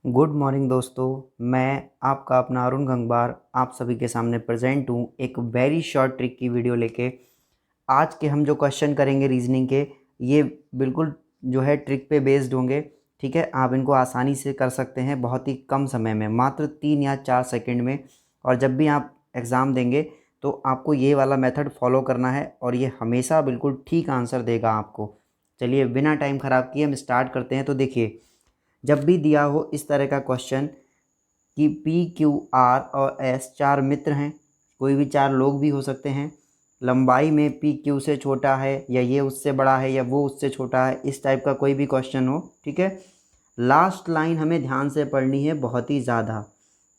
Good morning दोस्तों। मैं आपका अपना अरुण गंगवार आप सभी के सामने प्रेजेंट हूँ एक वेरी शॉर्ट ट्रिक की वीडियो लेके। आज के हम जो क्वेश्चन करेंगे रीजनिंग के, ये बिल्कुल जो है ट्रिक पे बेस्ड होंगे। ठीक है, आप इनको आसानी से कर सकते हैं बहुत ही कम समय में, मात्र 3 या 4 सेकंड में। और जब भी आप एग्ज़ाम देंगे तो आपको ये वाला मेथड फॉलो करना है और ये हमेशा बिल्कुल ठीक आंसर देगा आपको। चलिए बिना टाइम ख़राब किए हम स्टार्ट करते हैं। तो देखिए, जब भी दिया हो इस तरह का क्वेश्चन कि पी क्यू आर और एस चार मित्र हैं, कोई भी चार लोग भी हो सकते हैं, लंबाई में पी क्यू से छोटा है या ये उससे बड़ा है या वो उससे छोटा है, इस टाइप का कोई भी क्वेश्चन हो। ठीक है, लास्ट लाइन हमें ध्यान से पढ़नी है बहुत ही ज़्यादा।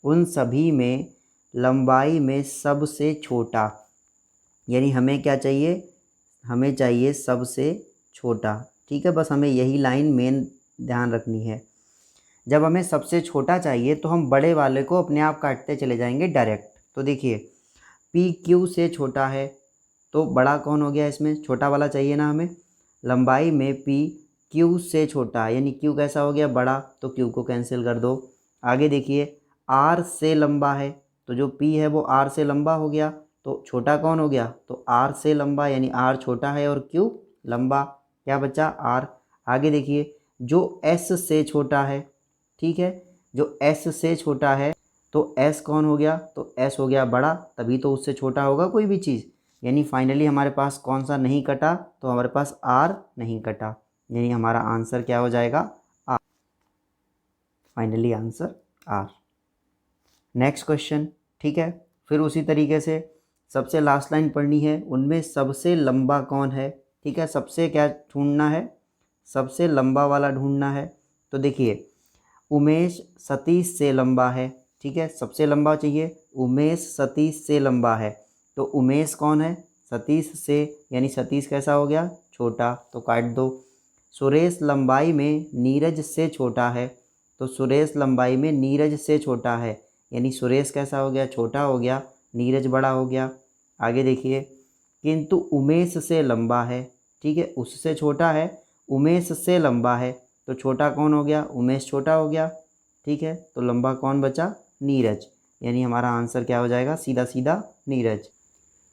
उन सभी में लंबाई में सबसे छोटा, यानी हमें क्या चाहिए, हमें चाहिए सबसे छोटा। ठीक है, बस हमें यही लाइन मेन ध्यान रखनी है। जब हमें सबसे छोटा चाहिए तो हम बड़े वाले को अपने आप काटते चले जाएंगे डायरेक्ट। तो देखिए, पी क्यू से छोटा है तो बड़ा कौन हो गया, इसमें छोटा वाला चाहिए ना हमें। लंबाई में पी क्यू से छोटा है, यानी क्यू कैसा हो गया, बड़ा, तो क्यू को कैंसिल कर दो। आगे देखिए, आर से लंबा है तो जो पी है वो आर से लंबा हो गया, तो छोटा कौन हो गया, तो आर से लंबा, यानी आर छोटा है और क्यू लंबा, क्या बचा, आर। आगे देखिए, जो एस से छोटा है, ठीक है, जो एस से छोटा है तो एस कौन हो गया, तो एस हो गया बड़ा, तभी तो उससे छोटा होगा कोई भी चीज़। यानी फाइनली हमारे पास कौन सा नहीं कटा, तो हमारे पास आर नहीं कटा, यानी हमारा आंसर क्या हो जाएगा, R. Finally answer R. Next question. ठीक है, फिर उसी तरीके से सबसे लास्ट लाइन पढ़नी है, उनमें सबसे लंबा कौन है। ठीक है, सबसे क्या ढूंढना है, सबसे लंबा वाला ढूंढना है। तो देखिए, उमेश सतीश से लंबा है। ठीक है, सबसे लंबा चाहिए, उमेश सतीश से लंबा है, तो उमेश कौन है, सतीश से, यानी सतीश कैसा हो गया, छोटा, तो काट दो। सुरेश लंबाई में नीरज से छोटा है, तो सुरेश लंबाई में नीरज से छोटा है, यानी सुरेश कैसा हो गया, छोटा हो गया, नीरज बड़ा हो गया। आगे देखिए, किंतु उमेश से लंबा है। ठीक है, उससे छोटा है, उमेश से लंबा है, तो छोटा कौन हो गया, उमेश छोटा हो गया। ठीक है, तो लंबा कौन बचा, नीरज, यानी हमारा आंसर क्या हो जाएगा, सीधा सीधा नीरज।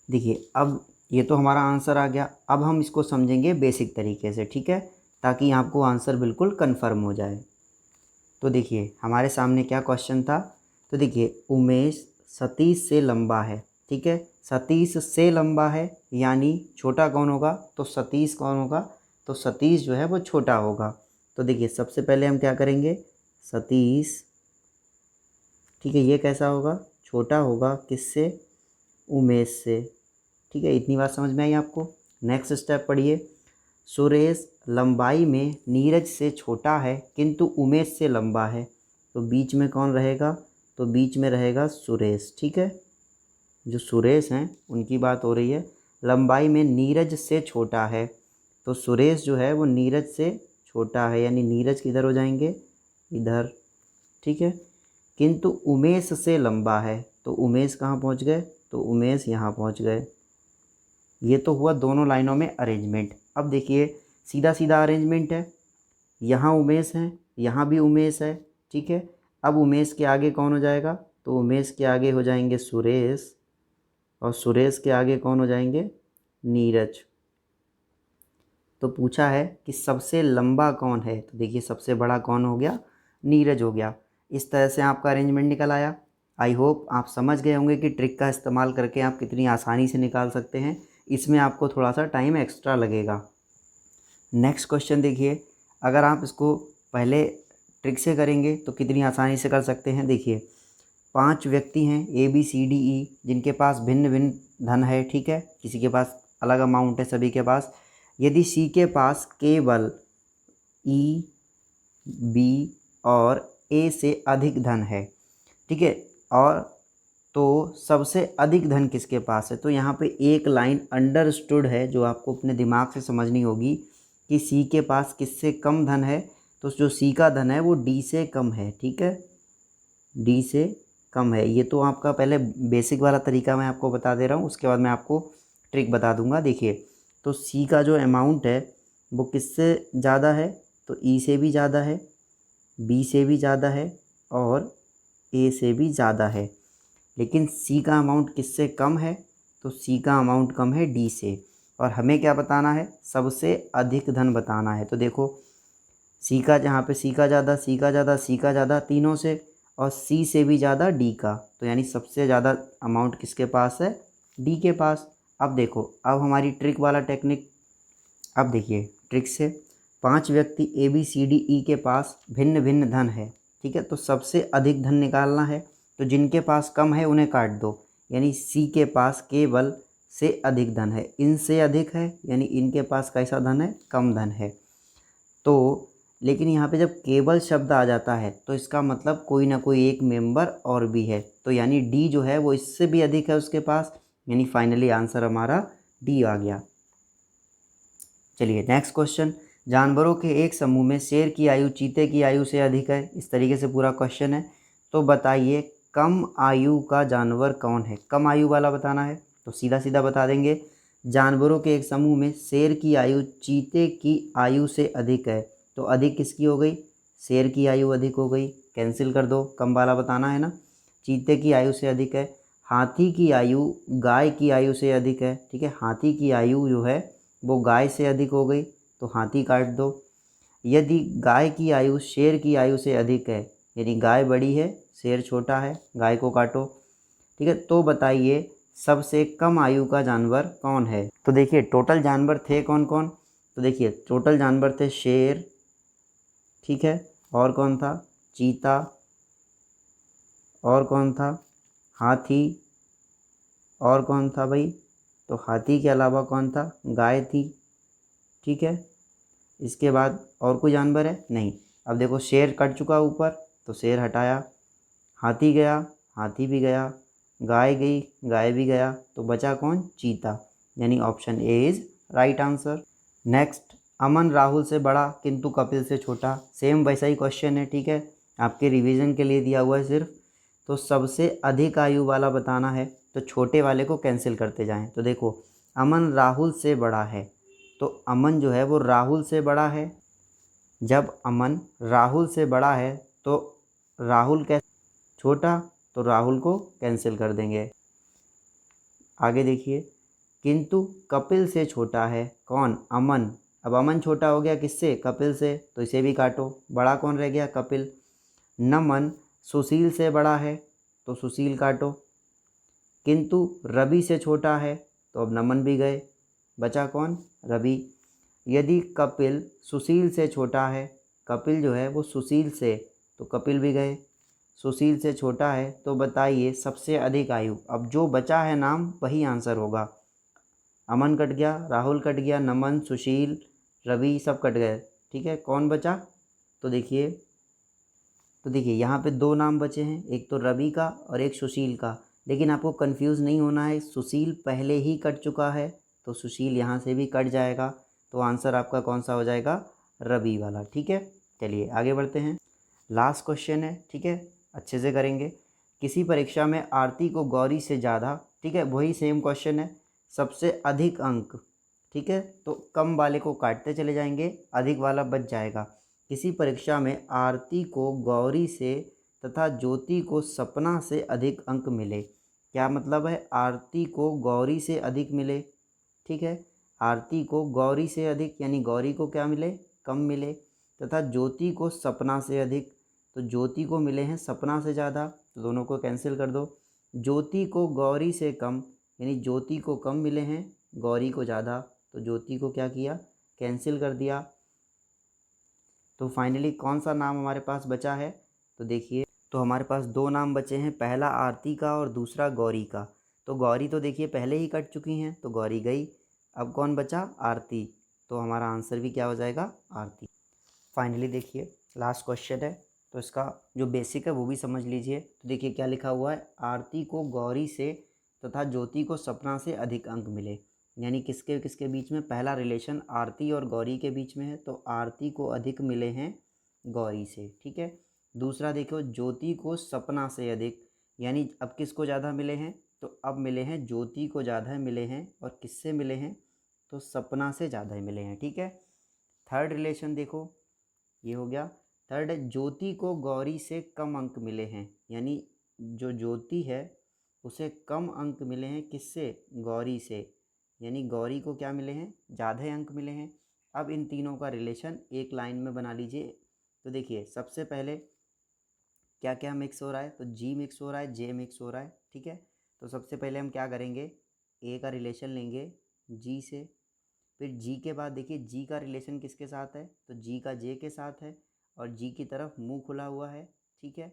देखिए, अब ये तो हमारा आंसर आ गया। अब हम इसको समझेंगे बेसिक तरीके से, ठीक है, ताकि आपको आंसर बिल्कुल कंफर्म हो जाए। तो देखिए, हमारे सामने क्या क्वेश्चन था। तो देखिए, उमेश सतीश से लंबा है। ठीक है, सतीश से लंबा है, यानी छोटा कौन होगा, तो सतीश कौन होगा, तो सतीश जो है वो छोटा होगा। तो देखिए, सबसे पहले हम क्या करेंगे, सतीश, ठीक है, ये कैसा होगा, छोटा होगा किससे, उमेश से। ठीक है, इतनी बात समझ में आई आपको। नेक्स्ट स्टेप पढ़िए, सुरेश लंबाई में नीरज से छोटा है किंतु उमेश से लंबा है, तो बीच में कौन रहेगा, तो बीच में रहेगा सुरेश। ठीक है, जो सुरेश हैं उनकी बात हो रही है। लंबाई में नीरज से छोटा है, तो सुरेश जो है वो नीरज से छोटा है, यानी नीरज किधर हो जाएंगे, इधर। ठीक है, किंतु उमेश से लंबा है, तो उमेश कहाँ पहुँच गए, तो उमेश यहाँ पहुँच गए। ये तो हुआ दोनों लाइनों में अरेंजमेंट। अब देखिए, सीधा सीधा अरेंजमेंट है, यहाँ उमेश है, यहाँ भी उमेश है। ठीक है, अब उमेश के आगे कौन हो जाएगा, तो उमेश के आगे हो जाएंगे सुरेश, और सुरेश के आगे कौन हो जाएंगे, नीरज। तो पूछा है कि सबसे लंबा कौन है, तो देखिए सबसे बड़ा कौन हो गया, नीरज हो गया। इस तरह से आपका अरेंजमेंट निकल आया। आई होप आप समझ गए होंगे कि ट्रिक का इस्तेमाल करके आप कितनी आसानी से निकाल सकते हैं। इसमें आपको थोड़ा सा टाइम एक्स्ट्रा लगेगा। नेक्स्ट क्वेश्चन देखिए, अगर आप इसको पहले ट्रिक से करेंगे तो कितनी आसानी से कर सकते हैं। देखिए, 5 व्यक्ति हैं ABCDE, जिनके पास भिन्न भिन्न धन है। ठीक है, किसी के पास अलग अमाउंट है सभी के पास। यदि सी के पास केवल E, B और A से अधिक धन है, ठीक है, और तो सबसे अधिक धन किसके पास है, तो यहाँ पे एक लाइन अंडरस्टूड है जो आपको अपने दिमाग से समझनी होगी कि सी के पास किससे कम धन है, तो जो सी का धन है वो डी से कम है। ठीक है, डी से कम है। ये तो आपका पहले बेसिक वाला तरीका मैं आपको बता दे रहा हूँ, उसके बाद मैं आपको ट्रिक बता दूंगा। देखिए, तो सी का जो अमाउंट है वो किससे ज़्यादा है, तो ई से भी ज़्यादा है, बी से भी ज़्यादा है और ए से भी ज़्यादा है, लेकिन सी का अमाउंट किससे कम है? तो सी का अमाउंट कम है डी से। और हमें क्या बताना है? सबसे अधिक धन बताना है। तो देखो सी का, जहाँ पे सी का ज़्यादा, सी का ज़्यादा, सी का ज़्यादा तीनों से, और सी से भी ज़्यादा डी का, तो यानी सबसे ज़्यादा अमाउंट किसके पास है? डी के पास। अब देखो, अब हमारी ट्रिक वाला टेक्निक, अब देखिए ट्रिक से 5 व्यक्ति A B C D E के पास भिन्न भिन्न धन है, ठीक है, तो सबसे अधिक धन निकालना है। तो जिनके पास कम है उन्हें काट दो, यानी सी के पास केवल से अधिक धन है, इनसे अधिक है, यानी इनके पास कैसा धन है? कम धन है। तो लेकिन यहाँ पे जब केवल शब्द आ जाता है तो इसका मतलब कोई ना कोई एक मेंबर और भी है, तो यानी डी जो है वो इससे भी अधिक है उसके पास, यानी फाइनली आंसर हमारा डी आ गया। चलिए नेक्स्ट क्वेश्चन, जानवरों के एक समूह में शेर की आयु चीते की आयु से अधिक है, इस तरीके से पूरा क्वेश्चन है। तो बताइए कम आयु का जानवर कौन है? कम आयु वाला बताना है, तो सीधा सीधा बता देंगे, जानवरों के एक समूह में शेर की आयु चीते की आयु से अधिक है, तो अधिक किसकी हो गई? शेर की आयु अधिक हो गई, कैंसिल कर दो, कम वाला बताना है ना। चीते की आयु से अधिक है, हाथी की आयु गाय की आयु से अधिक है, ठीक है, हाथी की आयु जो है वो गाय से अधिक हो गई, तो हाथी काट दो। यदि गाय की आयु शेर की आयु से अधिक है, यानी गाय बड़ी है शेर छोटा है, गाय को काटो, ठीक है। तो बताइए सबसे कम आयु का जानवर कौन है? तो देखिए टोटल जानवर थे कौन कौन? तो देखिए टोटल जानवर थे शेर, ठीक है, और कौन था? चीता, और कौन था? हाथी, और कौन था भाई? तो हाथी के अलावा कौन था? गाय थी, ठीक है। इसके बाद और कोई जानवर है? नहीं। अब देखो शेर कट चुका ऊपर, तो शेर हटाया, हाथी गया, हाथी भी गया, गाय गई, गाय भी गया, तो बचा कौन? चीता, यानी option A is right answer. Next, Aman Rahul से बड़ा किंतु कपिल से छोटा, सेम वैसा ही क्वेश्चन है, ठीक है, आपके रिवीजन के लिए दिया हुआ है सिर्फ। तो सबसे अधिक आयु वाला बताना है, तो छोटे वाले को कैंसिल करते जाएं। तो देखो अमन राहुल से बड़ा है, तो अमन जो है वो राहुल से बड़ा है, जब अमन राहुल से बड़ा है तो राहुल कैसे छोटा, तो राहुल को कैंसिल कर देंगे। आगे देखिए, किंतु कपिल से छोटा है कौन? अमन। अब अमन छोटा हो गया किससे? कपिल से, तो इसे भी काटो, बड़ा कौन रह गया? कपिल। नमन सुशील से बड़ा है, तो सुशील काटो, किंतु रवि से छोटा है, तो अब नमन भी गए, बचा कौन? रवि। यदि कपिल सुशील से छोटा है, कपिल जो है वो सुशील से, तो कपिल भी गए, सुशील से छोटा है, तो बताइए सबसे अधिक आयु। अब जो बचा है नाम वही आंसर होगा, अमन कट गया, राहुल कट गया, नमन, सुशील, रवि सब कट गए, ठीक है, कौन बचा? तो देखिए यहाँ पे दो नाम बचे हैं, एक तो रवि का और एक सुशील का, लेकिन आपको कंफ्यूज नहीं होना है, सुशील पहले ही कट चुका है, तो सुशील यहाँ से भी कट जाएगा, तो आंसर आपका कौन सा हो जाएगा? रवि वाला, ठीक है। चलिए आगे बढ़ते हैं, लास्ट क्वेश्चन है, ठीक है, अच्छे से करेंगे। किसी परीक्षा में आरती को गौरी से ज़्यादा, ठीक है, वही सेम क्वेश्चन है, सबसे अधिक अंक, ठीक है, तो कम वाले को काटते चले जाएंगे, अधिक वाला बच जाएगा। किसी परीक्षा में आरती को गौरी से तथा ज्योति को सपना से अधिक अंक मिले, क्या मतलब है? आरती को गौरी से अधिक मिले, ठीक है, आरती को गौरी से अधिक, यानी गौरी को क्या मिले? कम मिले, तथा ज्योति को सपना से अधिक, तो ज्योति को मिले हैं सपना से ज़्यादा, तो दोनों को कैंसिल कर दो। ज्योति को गौरी से कम, यानी ज्योति को कम मिले हैं, गौरी को ज़्यादा, तो ज्योति को क्या किया? कैंसिल कर दिया। तो फाइनली कौन सा नाम हमारे पास बचा है? तो देखिए, तो हमारे पास दो नाम बचे हैं, पहला आरती का और दूसरा गौरी का। तो गौरी तो देखिए पहले ही कट चुकी हैं, तो गौरी गई, अब कौन बचा? आरती, तो हमारा आंसर भी क्या हो जाएगा? आरती। फाइनली देखिए लास्ट क्वेश्चन है, तो इसका जो बेसिक है वो भी समझ लीजिए। तो देखिए क्या लिखा हुआ है, आरती को गौरी से तथा ज्योति को सपना से अधिक अंक मिले, यानी किसके किसके बीच में? पहला रिलेशन आरती और गौरी के बीच में है, तो आरती को अधिक मिले हैं गौरी से, ठीक है। दूसरा देखो, ज्योति को सपना से अधिक, यानी अब किसको ज़्यादा मिले हैं? तो अब मिले हैं ज्योति को ज़्यादा मिले हैं, और किससे मिले हैं? तो सपना से ज़्यादा मिले हैं, ठीक है। थर्ड रिलेशन देखो, ये हो गया। थर्ड है ज्योति को गौरी से कम अंक मिले हैं, यानी जो ज्योति है उसे कम अंक मिले हैं किससे, गौरी से, यानी गौरी को क्या मिले हैं, ज़्यादा अंक मिले हैं। अब इन तीनों का रिलेशन एक लाइन में बना लीजिए। तो देखिए सबसे पहले क्या क्या मिक्स हो रहा है, तो जी मिक्स हो रहा है, जे मिक्स हो रहा है, ठीक है। तो सबसे पहले हम क्या करेंगे, ए का रिलेशन लेंगे जी से, फिर जी के बाद देखिए जी का रिलेशन किसके साथ है, तो जी का जे के साथ है, और जी की तरफ मुंह खुला हुआ है, ठीक है।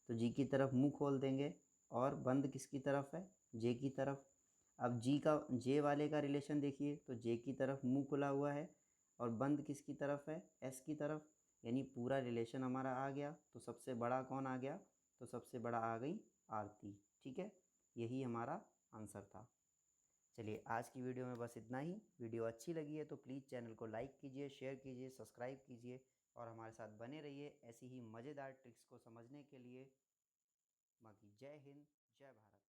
तो जी की तरफ मुंह खोल देंगे, और बंद किसकी तरफ है, जे की तरफ। अब जी का जे वाले का रिलेशन देखिए, तो जे की तरफ मुंह खुला हुआ है, और बंद किसकी तरफ है, एस की तरफ, यानी पूरा रिलेशन हमारा आ गया। तो सबसे बड़ा कौन आ गया, तो सबसे बड़ा आ गई आरती, ठीक है। यही हमारा आंसर था। चलिए आज की वीडियो में बस इतना ही। वीडियो अच्छी लगी है तो प्लीज़ चैनल को लाइक कीजिए, शेयर कीजिए, सब्सक्राइब कीजिए, और हमारे साथ बने रहिए ऐसी ही मज़ेदार ट्रिक्स को समझने के लिए। बाकी जय हिंद, जय भारत।